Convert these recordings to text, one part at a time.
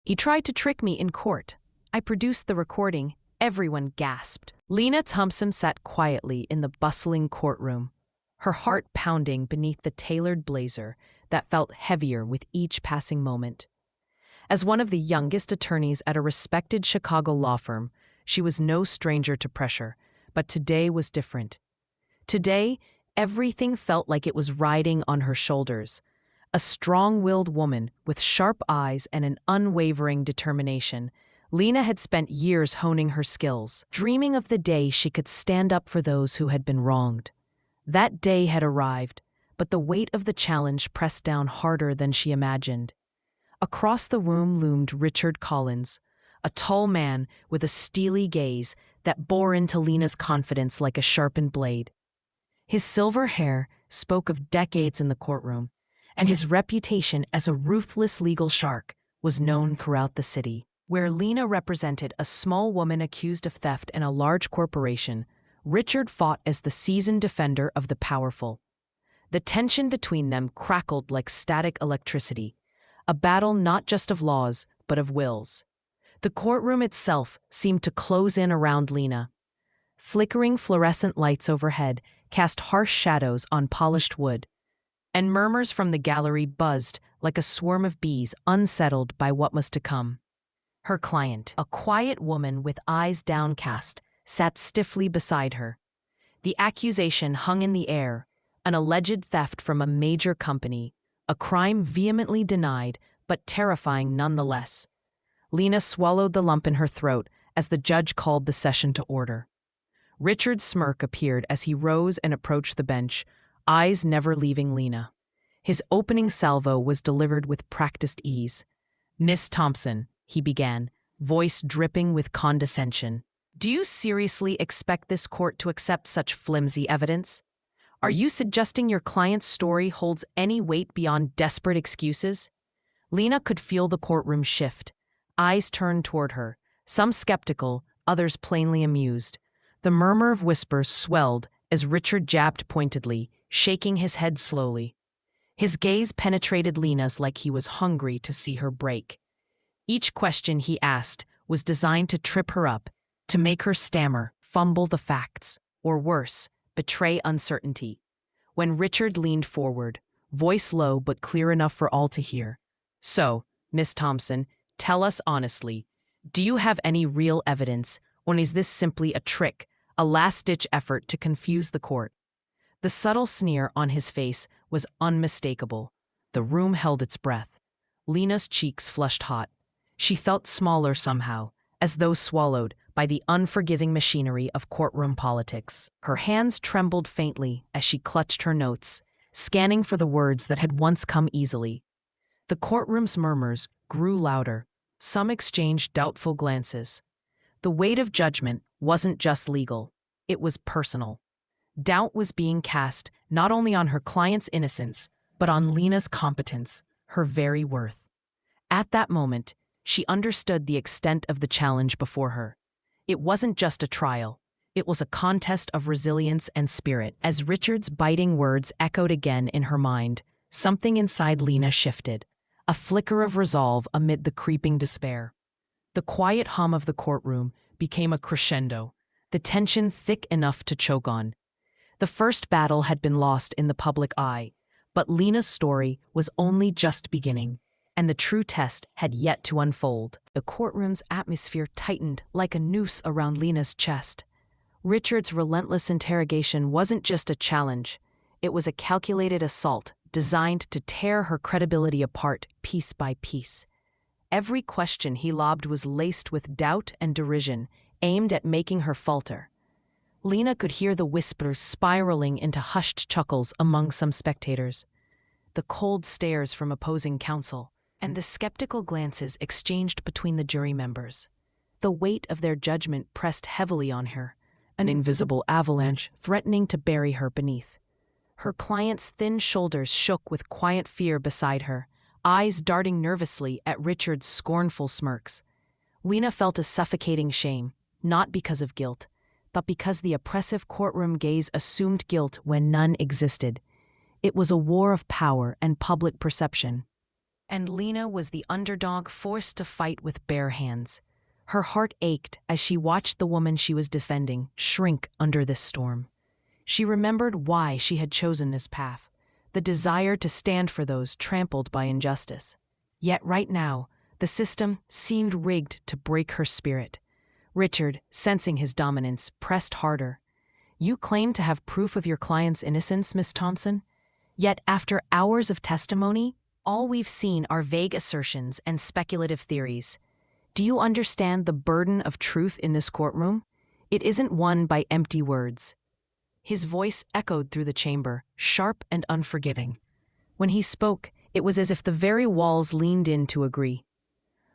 He tried to trick me in court. I produced the recording. Everyone gasped. Lena Thompson sat quietly in the bustling courtroom, her heart pounding beneath the tailored blazer that felt heavier with each passing moment. As one of the youngest attorneys at a respected Chicago law firm, she was no stranger to pressure, but today was different. Today, everything felt like it was riding on her shoulders. A strong-willed woman with sharp eyes and an unwavering determination, Lena had spent years honing her skills, dreaming of the day she could stand up for those who had been wronged. That day had arrived, but the weight of the challenge pressed down harder than she imagined. Across the room loomed Richard Collins, a tall man with a steely gaze that bore into Lena's confidence like a sharpened blade. His silver hair spoke of decades in the courtroom, and his reputation as a ruthless legal shark was known throughout the city. Where Lena represented a small woman accused of theft in a large corporation, Richard fought as the seasoned defender of the powerful. The tension between them crackled like static electricity, a battle not just of laws, but of wills. The courtroom itself seemed to close in around Lena. Flickering fluorescent lights overhead cast harsh shadows on polished wood, and murmurs from the gallery buzzed like a swarm of bees unsettled by what was to come. Her client, a quiet woman with eyes downcast, sat stiffly beside her. The accusation hung in the air, an alleged theft from a major company, a crime vehemently denied but terrifying nonetheless. Lena swallowed the lump in her throat as the judge called the session to order. Richard's smirk appeared as he rose and approached the bench, eyes never leaving Lena. His opening salvo was delivered with practiced ease. "Miss Thompson," he began, voice dripping with condescension, "do you seriously expect this court to accept such flimsy evidence? Are you suggesting your client's story holds any weight beyond desperate excuses?" Lena could feel the courtroom shift. Eyes turned toward her, some skeptical, others plainly amused. The murmur of whispers swelled as Richard jabbed pointedly, shaking his head slowly. His gaze penetrated Lena's like he was hungry to see her break. Each question he asked was designed to trip her up, to make her stammer, fumble the facts, or worse, betray uncertainty. When Richard leaned forward, voice low but clear enough for all to hear, "So, Miss Thompson, tell us honestly, do you have any real evidence, or is this simply a trick, a last-ditch effort to confuse the court?" The subtle sneer on his face was unmistakable. The room held its breath. Lena's cheeks flushed hot. She felt smaller somehow, as though swallowed by the unforgiving machinery of courtroom politics. Her hands trembled faintly as she clutched her notes, scanning for the words that had once come easily. The courtroom's murmurs grew louder. Some exchanged doubtful glances. The weight of judgment wasn't just legal, it was personal. Doubt was being cast not only on her client's innocence, but on Lena's competence, her very worth. At that moment, she understood the extent of the challenge before her. It wasn't just a trial. It was a contest of resilience and spirit. As Richard's biting words echoed again in her mind, something inside Lena shifted, a flicker of resolve amid the creeping despair. The quiet hum of the courtroom became a crescendo, the tension thick enough to choke on. The first battle had been lost in the public eye, but Lena's story was only just beginning, and the true test had yet to unfold. The courtroom's atmosphere tightened like a noose around Lena's chest. Richard's relentless interrogation wasn't just a challenge, it was a calculated assault designed to tear her credibility apart piece by piece. Every question he lobbed was laced with doubt and derision, aimed at making her falter. Lena could hear the whispers spiraling into hushed chuckles among some spectators, the cold stares from opposing counsel, and the skeptical glances exchanged between the jury members. The weight of their judgment pressed heavily on her, an invisible avalanche threatening to bury her beneath. Her client's thin shoulders shook with quiet fear beside her, eyes darting nervously at Richard's scornful smirks. Lena felt a suffocating shame, not because of guilt, but because the oppressive courtroom gaze assumed guilt when none existed. It was a war of power and public perception. And Lena was the underdog forced to fight with bare hands. Her heart ached as she watched the woman she was defending shrink under this storm. She remembered why she had chosen this path, the desire to stand for those trampled by injustice. Yet right now, the system seemed rigged to break her spirit. Richard, sensing his dominance, pressed harder. "You claim to have proof of your client's innocence, Miss Thompson? Yet after hours of testimony, all we've seen are vague assertions and speculative theories. Do you understand the burden of truth in this courtroom? It isn't won by empty words." His voice echoed through the chamber, sharp and unforgiving. When he spoke, it was as if the very walls leaned in to agree.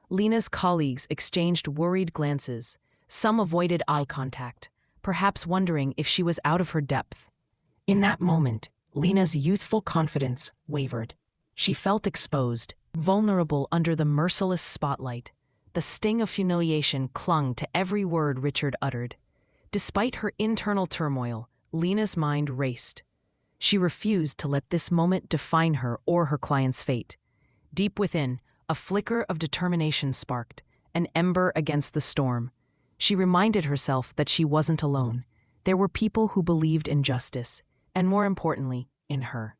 Lena's colleagues exchanged worried glances. Some avoided eye contact, perhaps wondering if she was out of her depth. In that moment, Lena's youthful confidence wavered. She felt exposed, vulnerable under the merciless spotlight. The sting of humiliation clung to every word Richard uttered. Despite her internal turmoil, Lena's mind raced. She refused to let this moment define her or her client's fate. Deep within, a flicker of determination sparked, an ember against the storm. She reminded herself that she wasn't alone. There were people who believed in justice, and more importantly, in her.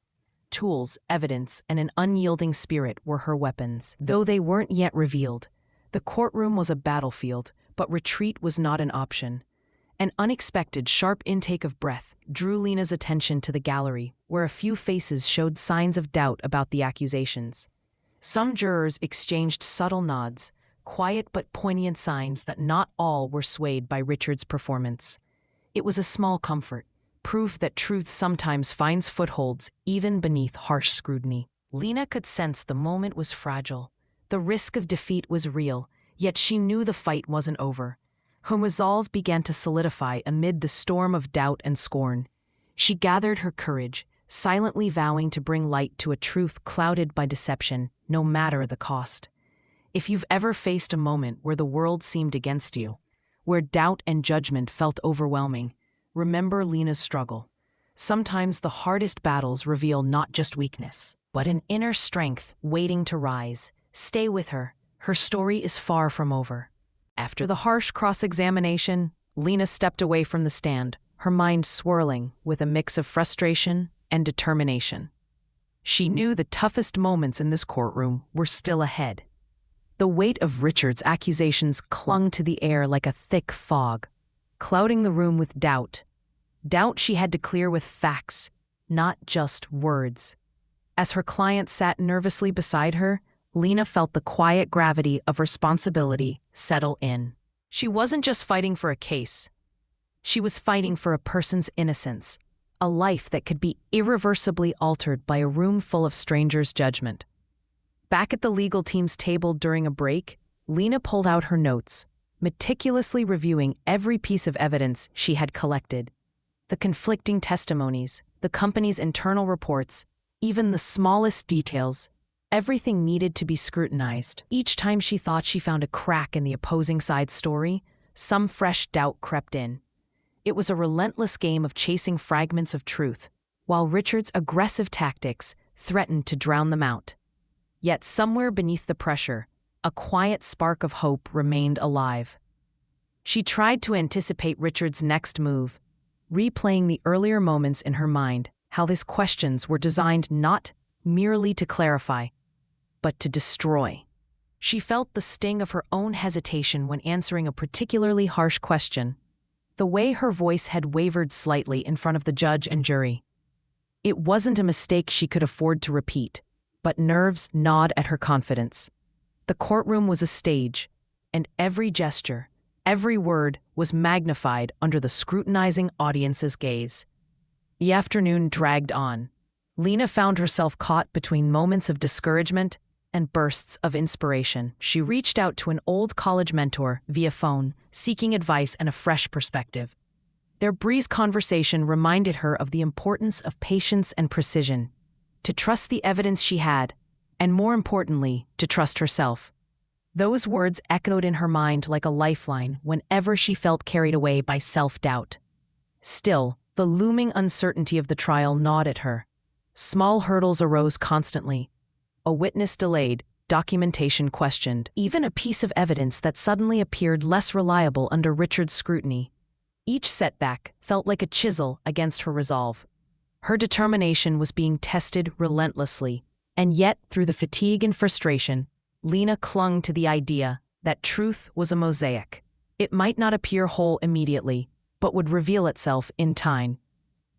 Tools, evidence, and an unyielding spirit were her weapons, though they weren't yet revealed. The courtroom was a battlefield, but retreat was not an option. An unexpected, sharp intake of breath drew Lena's attention to the gallery, where a few faces showed signs of doubt about the accusations. Some jurors exchanged subtle nods, quiet but poignant signs that not all were swayed by Richard's performance. It was a small comfort, proof that truth sometimes finds footholds even beneath harsh scrutiny. Lena could sense the moment was fragile. The risk of defeat was real, yet she knew the fight wasn't over. Her resolve began to solidify amid the storm of doubt and scorn. She gathered her courage, silently vowing to bring light to a truth clouded by deception, no matter the cost. If you've ever faced a moment where the world seemed against you, where doubt and judgment felt overwhelming, remember Lena's struggle. Sometimes the hardest battles reveal not just weakness, but an inner strength waiting to rise. Stay with her. Her story is far from over. After the harsh cross-examination, Lena stepped away from the stand, her mind swirling with a mix of frustration and determination. She knew the toughest moments in this courtroom were still ahead. The weight of Richard's accusations clung to the air like a thick fog, clouding the room with doubt. Doubt she had to clear with facts, not just words. As her client sat nervously beside her, Lena felt the quiet gravity of responsibility settle in. She wasn't just fighting for a case. She was fighting for a person's innocence, a life that could be irreversibly altered by a room full of strangers' judgment. Back at the legal team's table during a break, Lena pulled out her notes, meticulously reviewing every piece of evidence she had collected. The conflicting testimonies, the company's internal reports, even the smallest details. Everything needed to be scrutinized. Each time she thought she found a crack in the opposing side's story, some fresh doubt crept in. It was a relentless game of chasing fragments of truth, while Richard's aggressive tactics threatened to drown them out. Yet somewhere beneath the pressure, a quiet spark of hope remained alive. She tried to anticipate Richard's next move, replaying the earlier moments in her mind, how his questions were designed not merely to clarify, but to destroy. She felt the sting of her own hesitation when answering a particularly harsh question, the way her voice had wavered slightly in front of the judge and jury. It wasn't a mistake she could afford to repeat, but nerves gnawed at her confidence. The courtroom was a stage, and every gesture, every word was magnified under the scrutinizing audience's gaze. The afternoon dragged on. Lena found herself caught between moments of discouragement and bursts of inspiration. She reached out to an old college mentor via phone, seeking advice and a fresh perspective. Their brief conversation reminded her of the importance of patience and precision, to trust the evidence she had, and more importantly, to trust herself. Those words echoed in her mind like a lifeline whenever she felt carried away by self-doubt. Still, the looming uncertainty of the trial gnawed at her. Small hurdles arose constantly. a witness delayed, documentation questioned, even a piece of evidence that suddenly appeared less reliable under Richard's scrutiny. Each setback felt like a chisel against her resolve. Her determination was being tested relentlessly, and yet, through the fatigue and frustration, Lena clung to the idea that truth was a mosaic. It might not appear whole immediately, but would reveal itself in time.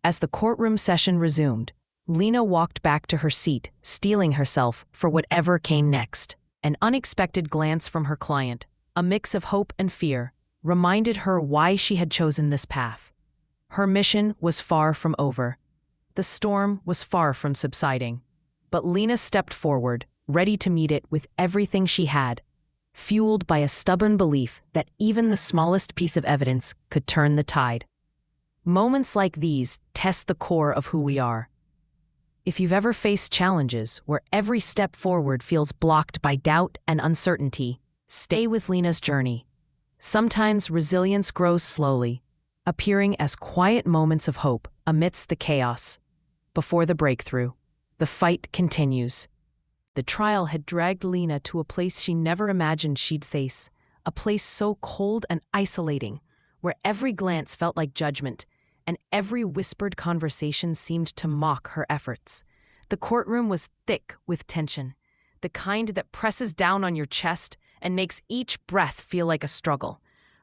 As the courtroom session resumed, Lena walked back to her seat, steeling herself for whatever came next. An unexpected glance from her client, a mix of hope and fear, reminded her why she had chosen this path. Her mission was far from over. The storm was far from subsiding. But Lena stepped forward, ready to meet it with everything she had, fueled by a stubborn belief that even the smallest piece of evidence could turn the tide. Moments like these test the core of who we are. If you've ever faced challenges where every step forward feels blocked by doubt and uncertainty, stay with Lena's journey. Sometimes resilience grows slowly, appearing as quiet moments of hope amidst the chaos. Before the breakthrough, the fight continues. The trial had dragged Lena to a place she never imagined she'd face, a place so cold and isolating, where every glance felt like judgment, and every whispered conversation seemed to mock her efforts. The courtroom was thick with tension, the kind that presses down on your chest and makes each breath feel like a struggle.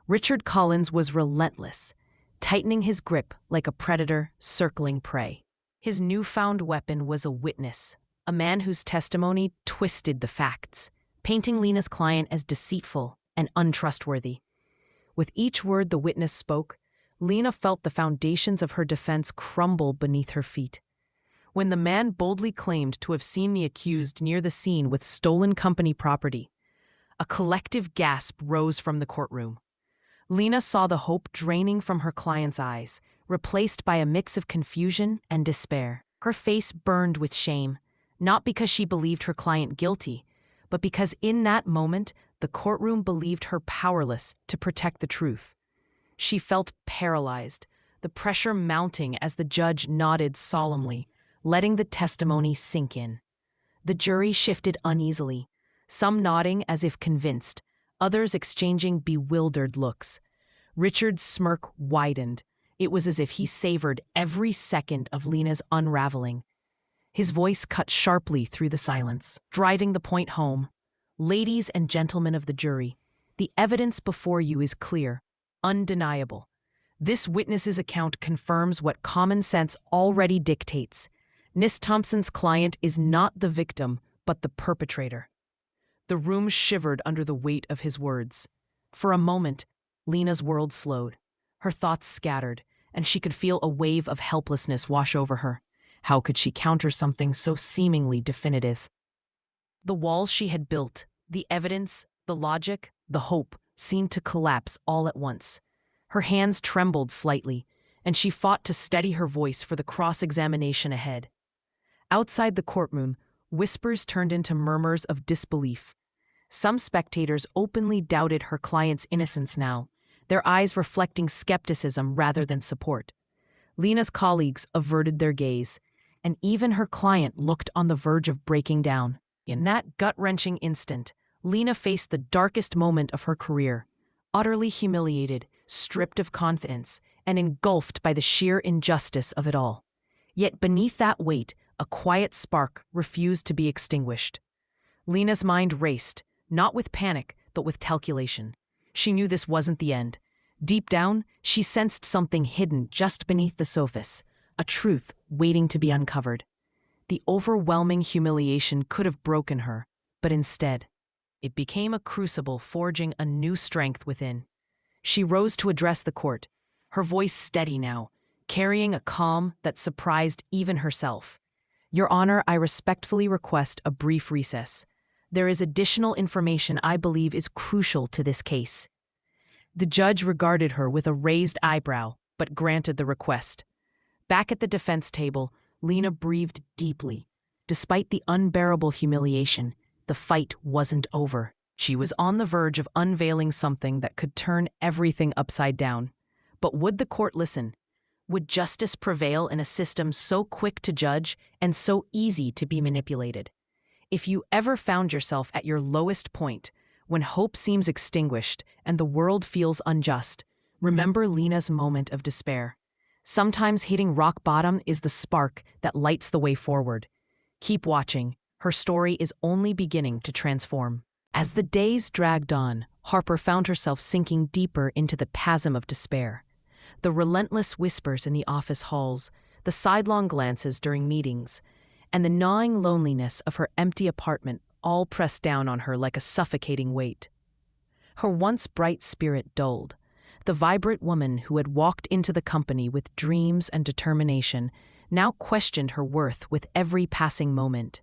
Richard Collins was relentless, tightening his grip like a predator circling prey. His newfound weapon was a witness, a man whose testimony twisted the facts, painting Lena's client as deceitful and untrustworthy. With each word the witness spoke, Lena felt the foundations of her defense crumble beneath her feet. When the man boldly claimed to have seen the accused near the scene with stolen company property, a collective gasp rose from the courtroom. Lena saw the hope draining from her client's eyes, replaced by a mix of confusion and despair. Her face burned with shame, not because she believed her client guilty, but because in that moment, the courtroom believed her powerless to protect the truth. She felt paralyzed, the pressure mounting as the judge nodded solemnly, letting the testimony sink in. The jury shifted uneasily, some nodding as if convinced, others exchanging bewildered looks. Richard's smirk widened. It was as if he savored every second of Lena's unraveling. His voice cut sharply through the silence, driving the point home. Ladies and gentlemen of the jury, the evidence before you is clear, undeniable. This witness's account confirms what common sense already dictates. Miss Thompson's client is not the victim, but the perpetrator. The room shivered under the weight of his words. For a moment, Lena's world slowed. Her thoughts scattered, and she could feel a wave of helplessness wash over her. How could she counter something so seemingly definitive? The walls she had built, the evidence, the logic, the hope, seemed to collapse all at once. Her hands trembled slightly, and she fought to steady her voice for the cross-examination ahead. Outside the courtroom, whispers turned into murmurs of disbelief. Some spectators openly doubted her client's innocence now, their eyes reflecting skepticism rather than support. Lena's colleagues averted their gaze, and even her client looked on the verge of breaking down. In that gut-wrenching instant, Lena faced the darkest moment of her career, utterly humiliated, stripped of confidence, and engulfed by the sheer injustice of it all. Yet beneath that weight, a quiet spark refused to be extinguished. Lena's mind raced, not with panic, but with calculation. She knew this wasn't the end. Deep down, she sensed something hidden just beneath the surface, a truth waiting to be uncovered. The overwhelming humiliation could have broken her, but instead, it became a crucible forging a new strength within. She rose to address the court, her voice steady now, carrying a calm that surprised even herself. Your Honor, I respectfully request a brief recess. There is additional information I believe is crucial to this case. The judge regarded her with a raised eyebrow, but granted the request. Back at the defense table, Lena breathed deeply. Despite the unbearable humiliation, the fight wasn't over. She was on the verge of unveiling something that could turn everything upside down. But would the court listen? Would justice prevail in a system so quick to judge and so easy to be manipulated? If you ever found yourself at your lowest point, when hope seems extinguished and the world feels unjust, remember Lena's moment of despair. Sometimes hitting rock bottom is the spark that lights the way forward. Keep watching. Her story is only beginning to transform. As the days dragged on, Harper found herself sinking deeper into the chasm of despair. The relentless whispers in the office halls, the sidelong glances during meetings, and the gnawing loneliness of her empty apartment all pressed down on her like a suffocating weight. Her once bright spirit dulled. The vibrant woman who had walked into the company with dreams and determination now questioned her worth with every passing moment.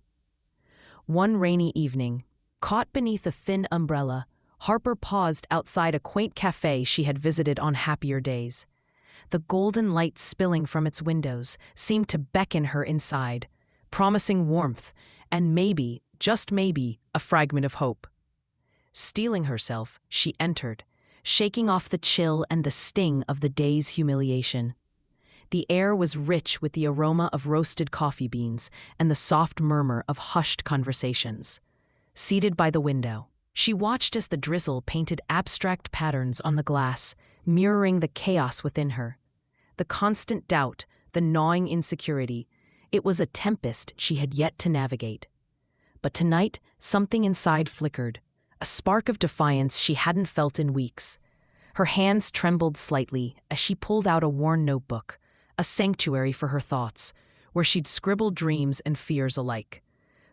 One rainy evening, caught beneath a thin umbrella, Harper paused outside a quaint cafe she had visited on happier days. The golden light spilling from its windows seemed to beckon her inside, promising warmth and maybe, just maybe, a fragment of hope. Steeling herself, she entered, shaking off the chill and the sting of the day's humiliation. The air was rich with the aroma of roasted coffee beans and the soft murmur of hushed conversations. Seated by the window, she watched as the drizzle painted abstract patterns on the glass, mirroring the chaos within her. The constant doubt, the gnawing insecurity, it was a tempest she had yet to navigate. But tonight, something inside flickered, a spark of defiance she hadn't felt in weeks. Her hands trembled slightly as she pulled out a worn notebook, a sanctuary for her thoughts, where she'd scribbled dreams and fears alike.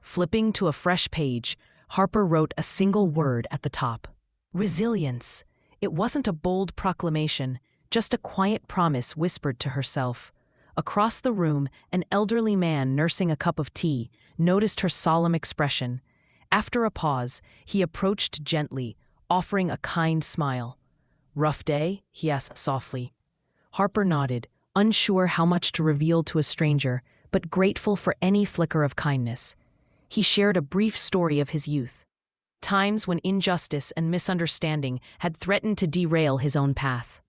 Flipping to a fresh page, Harper wrote a single word at the top: resilience. It wasn't a bold proclamation, just a quiet promise whispered to herself. Across the room, an elderly man nursing a cup of tea noticed her solemn expression. After a pause, he approached gently, offering a kind smile. "Rough day?" he asked softly. Harper nodded, unsure how much to reveal to a stranger, but grateful for any flicker of kindness. He shared a brief story of his youth, times when injustice and misunderstanding had threatened to derail his own path.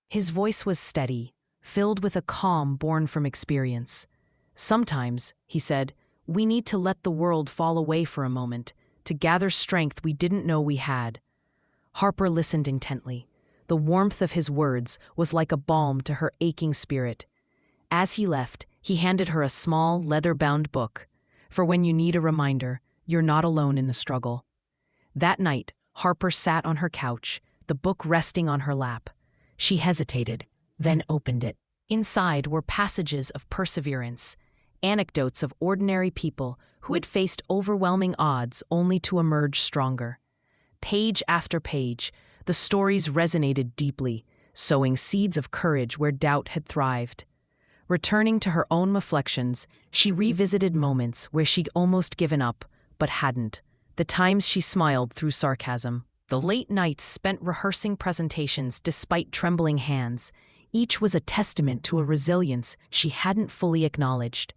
His voice was steady, filled with a calm born from experience. "Sometimes," he said, "we need to let the world fall away for a moment, to gather strength we didn't know we had." Harper listened intently. The warmth of his words was like a balm to her aching spirit. As he left, he handed her a small, leather-bound book. For when you need a reminder, you're not alone in the struggle. That night, Harper sat on her couch, the book resting on her lap. She hesitated, then opened it. Inside were passages of perseverance, anecdotes of ordinary people who had faced overwhelming odds only to emerge stronger. Page after page, the stories resonated deeply, sowing seeds of courage where doubt had thrived. Returning to her own reflections, she revisited moments where she'd almost given up, but hadn't. The times she smiled through sarcasm. The late nights spent rehearsing presentations despite trembling hands. Each was a testament to a resilience she hadn't fully acknowledged.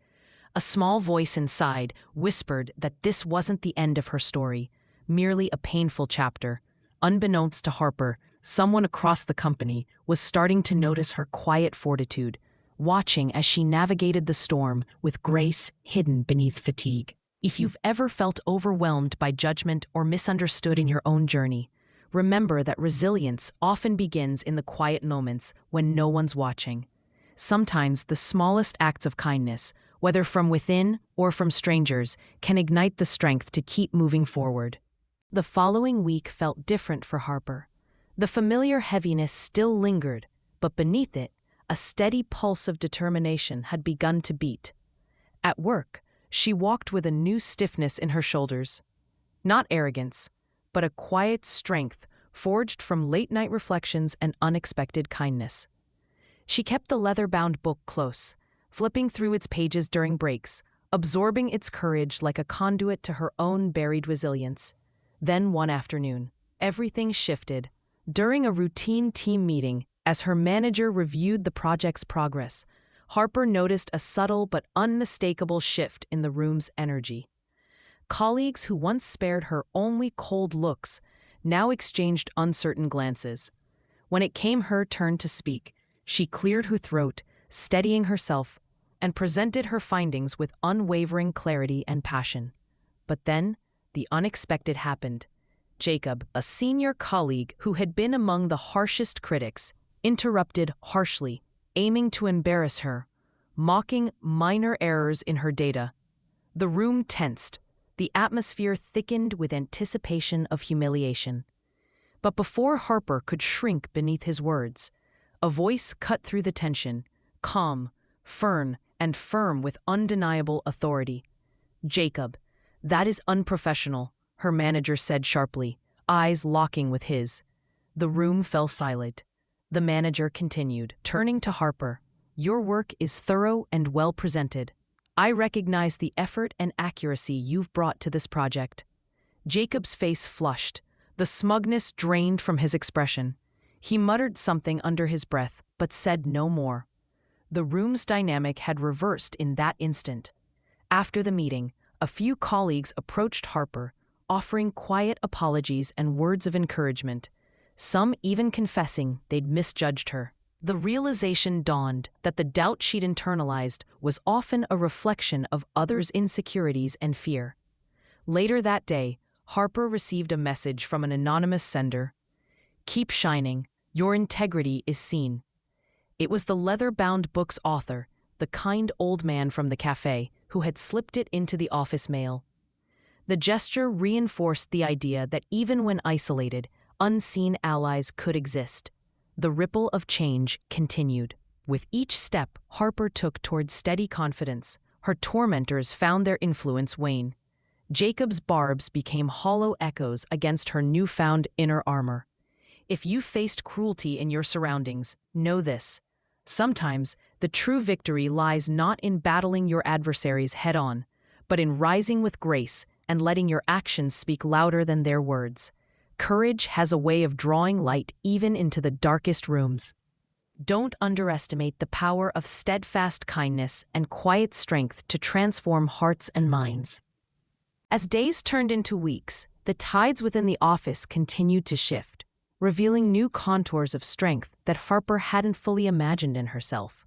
A small voice inside whispered that this wasn't the end of her story, merely a painful chapter. Unbeknownst to Harper, someone across the company was starting to notice her quiet fortitude, watching as she navigated the storm with grace hidden beneath fatigue. If you've ever felt overwhelmed by judgment or misunderstood in your own journey, remember that resilience often begins in the quiet moments when no one's watching. Sometimes the smallest acts of kindness, whether from within or from strangers, can ignite the strength to keep moving forward. The following week felt different for Harper. The familiar heaviness still lingered, but beneath it, a steady pulse of determination had begun to beat. At work, she walked with a new stiffness in her shoulders. Not arrogance, but a quiet strength forged from late-night reflections and unexpected kindness. She kept the leather-bound book close, flipping through its pages during breaks, absorbing its courage like a conduit to her own buried resilience. Then one afternoon, everything shifted. During a routine team meeting, as her manager reviewed the project's progress, Harper noticed a subtle but unmistakable shift in the room's energy. Colleagues who once spared her only cold looks now exchanged uncertain glances. When it came her turn to speak, she cleared her throat, steadying herself, and presented her findings with unwavering clarity and passion. But then, the unexpected happened. Jacob, a senior colleague who had been among the harshest critics, interrupted harshly, aiming to embarrass her, mocking minor errors in her data. The room tensed. The atmosphere thickened with anticipation of humiliation. But before Harper could shrink beneath his words, a voice cut through the tension, calm, firm, and firm with undeniable authority. "Jacob, that is unprofessional," her manager said sharply, eyes locking with his. The room fell silent. The manager continued, turning to Harper. "Your work is thorough and well presented. I recognize the effort and accuracy you've brought to this project." Jacob's face flushed, the smugness drained from his expression. He muttered something under his breath, but said no more. The room's dynamic had reversed in that instant. After the meeting, a few colleagues approached Harper, offering quiet apologies and words of encouragement, some even confessing they'd misjudged her. The realization dawned that the doubt she'd internalized was often a reflection of others' insecurities and fear. Later that day, Harper received a message from an anonymous sender. "Keep shining. Your integrity is seen." It was the leather-bound book's author, the kind old man from the cafe, who had slipped it into the office mail. The gesture reinforced the idea that even when isolated, unseen allies could exist. The ripple of change continued. With each step Harper took toward steady confidence, her tormentors found their influence wane. Jacob's barbs became hollow echoes against her newfound inner armor. If you faced cruelty in your surroundings, know this. Sometimes the true victory lies not in battling your adversaries head-on, but in rising with grace and letting your actions speak louder than their words. Courage has a way of drawing light even into the darkest rooms. Don't underestimate the power of steadfast kindness and quiet strength to transform hearts and minds. As days turned into weeks, the tides within the office continued to shift, revealing new contours of strength that Harper hadn't fully imagined in herself.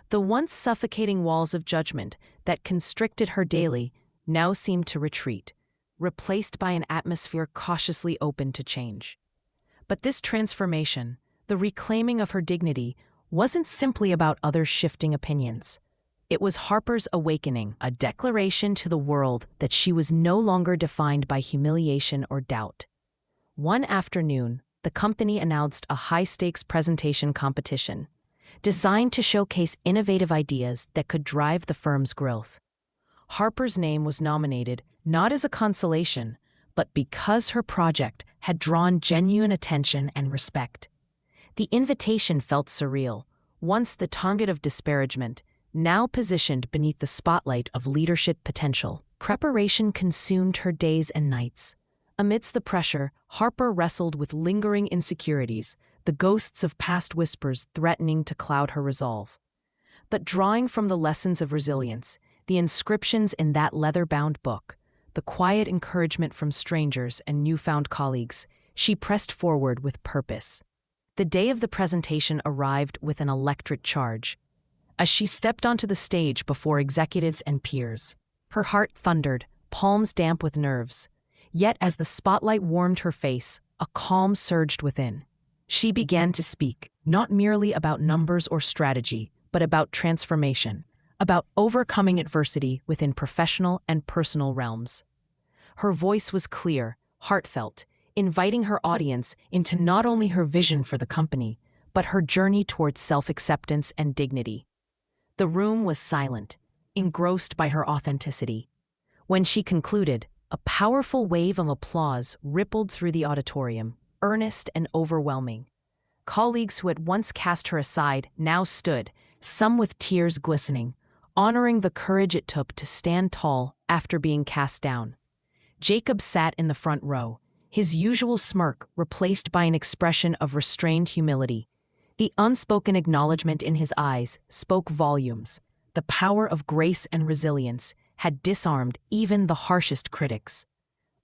The once suffocating walls of judgment that constricted her daily now seemed to retreat, replaced by an atmosphere cautiously open to change. But this transformation, the reclaiming of her dignity, wasn't simply about others' shifting opinions. It was Harper's awakening, a declaration to the world that she was no longer defined by humiliation or doubt. One afternoon, the company announced a high-stakes presentation competition, designed to showcase innovative ideas that could drive the firm's growth. Harper's name was nominated not as a consolation, but because her project had drawn genuine attention and respect. The invitation felt surreal, once the target of disparagement, now positioned beneath the spotlight of leadership potential. Preparation consumed her days and nights. Amidst the pressure, Harper wrestled with lingering insecurities, the ghosts of past whispers threatening to cloud her resolve. But drawing from the lessons of resilience, the inscriptions in that leather-bound book, the quiet encouragement from strangers and newfound colleagues, she pressed forward with purpose. The day of the presentation arrived with an electric charge. As she stepped onto the stage before executives and peers, her heart thundered, palms damp with nerves. Yet as the spotlight warmed her face, a calm surged within. She began to speak, not merely about numbers or strategy, but about transformation, about overcoming adversity within professional and personal realms. Her voice was clear, heartfelt, inviting her audience into not only her vision for the company, but her journey towards self-acceptance and dignity. The room was silent, engrossed by her authenticity. When she concluded, a powerful wave of applause rippled through the auditorium, earnest and overwhelming. Colleagues who had once cast her aside now stood, some with tears glistening, honoring the courage it took to stand tall after being cast down. Jacob sat in the front row, his usual smirk replaced by an expression of restrained humility. The unspoken acknowledgement in his eyes spoke volumes. The power of grace and resilience had disarmed even the harshest critics.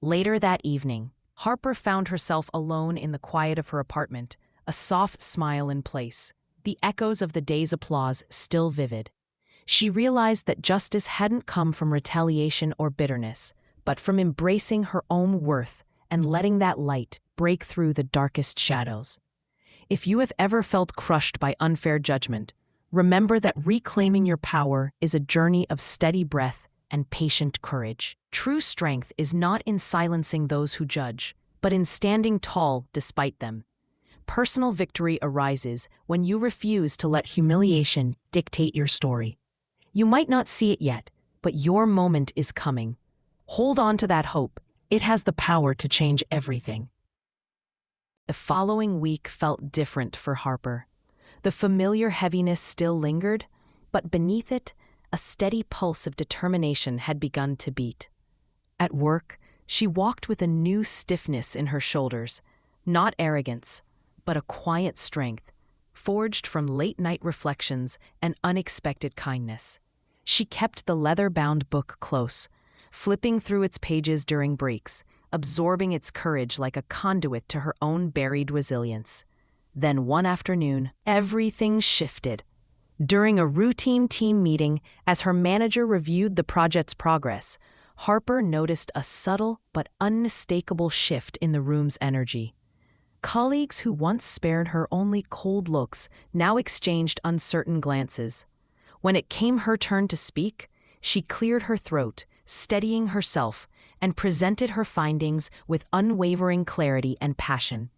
Later that evening, Harper found herself alone in the quiet of her apartment, a soft smile in place, the echoes of the day's applause still vivid. She realized that justice hadn't come from retaliation or bitterness, but from embracing her own worth and letting that light break through the darkest shadows. If you have ever felt crushed by unfair judgment, remember that reclaiming your power is a journey of steady breath and patient courage. True strength is not in silencing those who judge, but in standing tall despite them. Personal victory arises when you refuse to let humiliation dictate your story. You might not see it yet, but your moment is coming. Hold on to that hope. It has the power to change everything. The following week felt different for Harper. The familiar heaviness still lingered, but beneath it, a steady pulse of determination had begun to beat. At work, she walked with a new stiffness in her shoulders, not arrogance, but a quiet strength, forged from late-night reflections and unexpected kindness. She kept the leather-bound book close, flipping through its pages during breaks, absorbing its courage like a conduit to her own buried resilience. Then one afternoon, everything shifted. During a routine team meeting, as her manager reviewed the project's progress, Harper noticed a subtle but unmistakable shift in the room's energy. Colleagues who once spared her only cold looks now exchanged uncertain glances. When it came her turn to speak, she cleared her throat, steadying herself, and presented her findings with unwavering clarity and passion.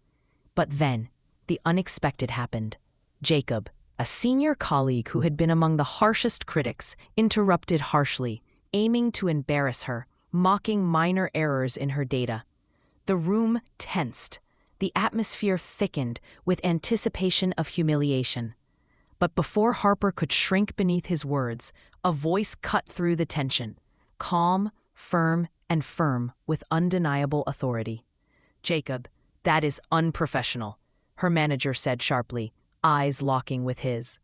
But then, the unexpected happened. Jacob, a senior colleague who had been among the harshest critics, interrupted harshly, aiming to embarrass her, mocking minor errors in her data. The room tensed. The atmosphere thickened with anticipation of humiliation. But before Harper could shrink beneath his words, a voice cut through the tension, calm, firm, and firm with undeniable authority. "Jacob, that is unprofessional," her manager said sharply, eyes locking with his.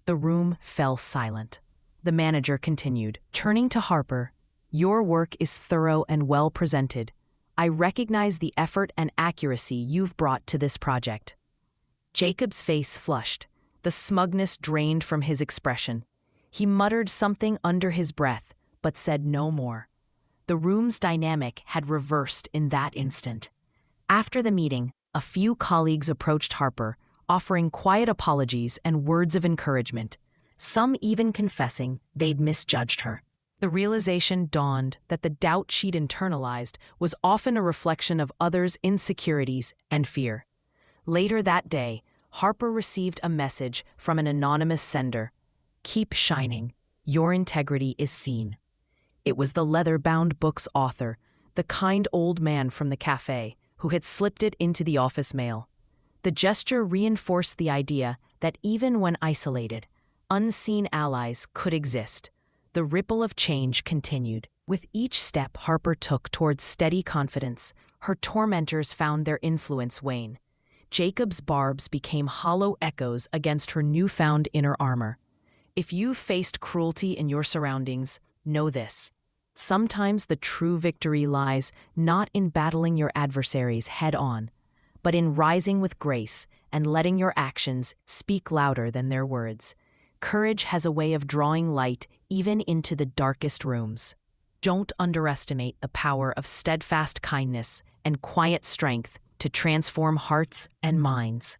The room fell silent. The manager continued, turning to Harper, "Your work is thorough and well presented. I recognize the effort and accuracy you've brought to this project." Jacob's face flushed, the smugness drained from his expression. He muttered something under his breath, but said no more. The room's dynamic had reversed in that instant. After the meeting, a few colleagues approached Harper, offering quiet apologies and words of encouragement, some even confessing they'd misjudged her. The realization dawned that the doubt she'd internalized was often a reflection of others' insecurities and fear. Later that day, Harper received a message from an anonymous sender. "Keep shining. Your integrity is seen." It was the leather-bound book's author, the kind old man from the cafe, who had slipped it into the office mail. The gesture reinforced the idea that even when isolated, unseen allies could exist. The ripple of change continued. With each step Harper took towards steady confidence, her tormentors found their influence wane. Jacob's barbs became hollow echoes against her newfound inner armor. If you've faced cruelty in your surroundings, know this. Sometimes the true victory lies not in battling your adversaries head-on, but in rising with grace and letting your actions speak louder than their words. Courage has a way of drawing light even into the darkest rooms. Don't underestimate the power of steadfast kindness and quiet strength to transform hearts and minds.